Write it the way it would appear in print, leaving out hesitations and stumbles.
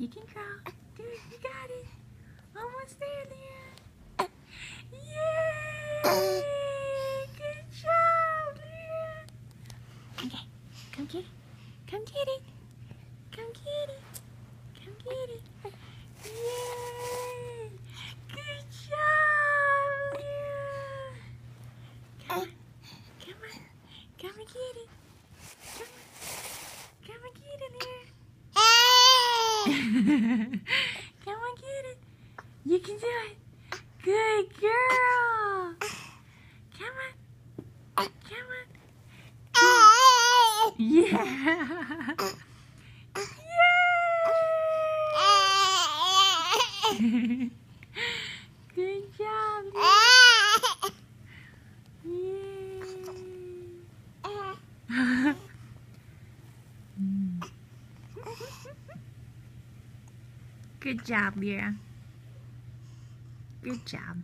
You can crawl. Good, you got it. Almost there, Leah. Yay! Good job, Leah. Okay, come get it. Come get it. Come get it. Come get it. Yay! Good job, Leah. Come on. Come on. Come and get it. Come on. Come and get it, Leah. Come on, get it. You can do it. Good girl. Come on. Come on. Yeah. Yay! Good job. Yay. Good job, Leah. Good job.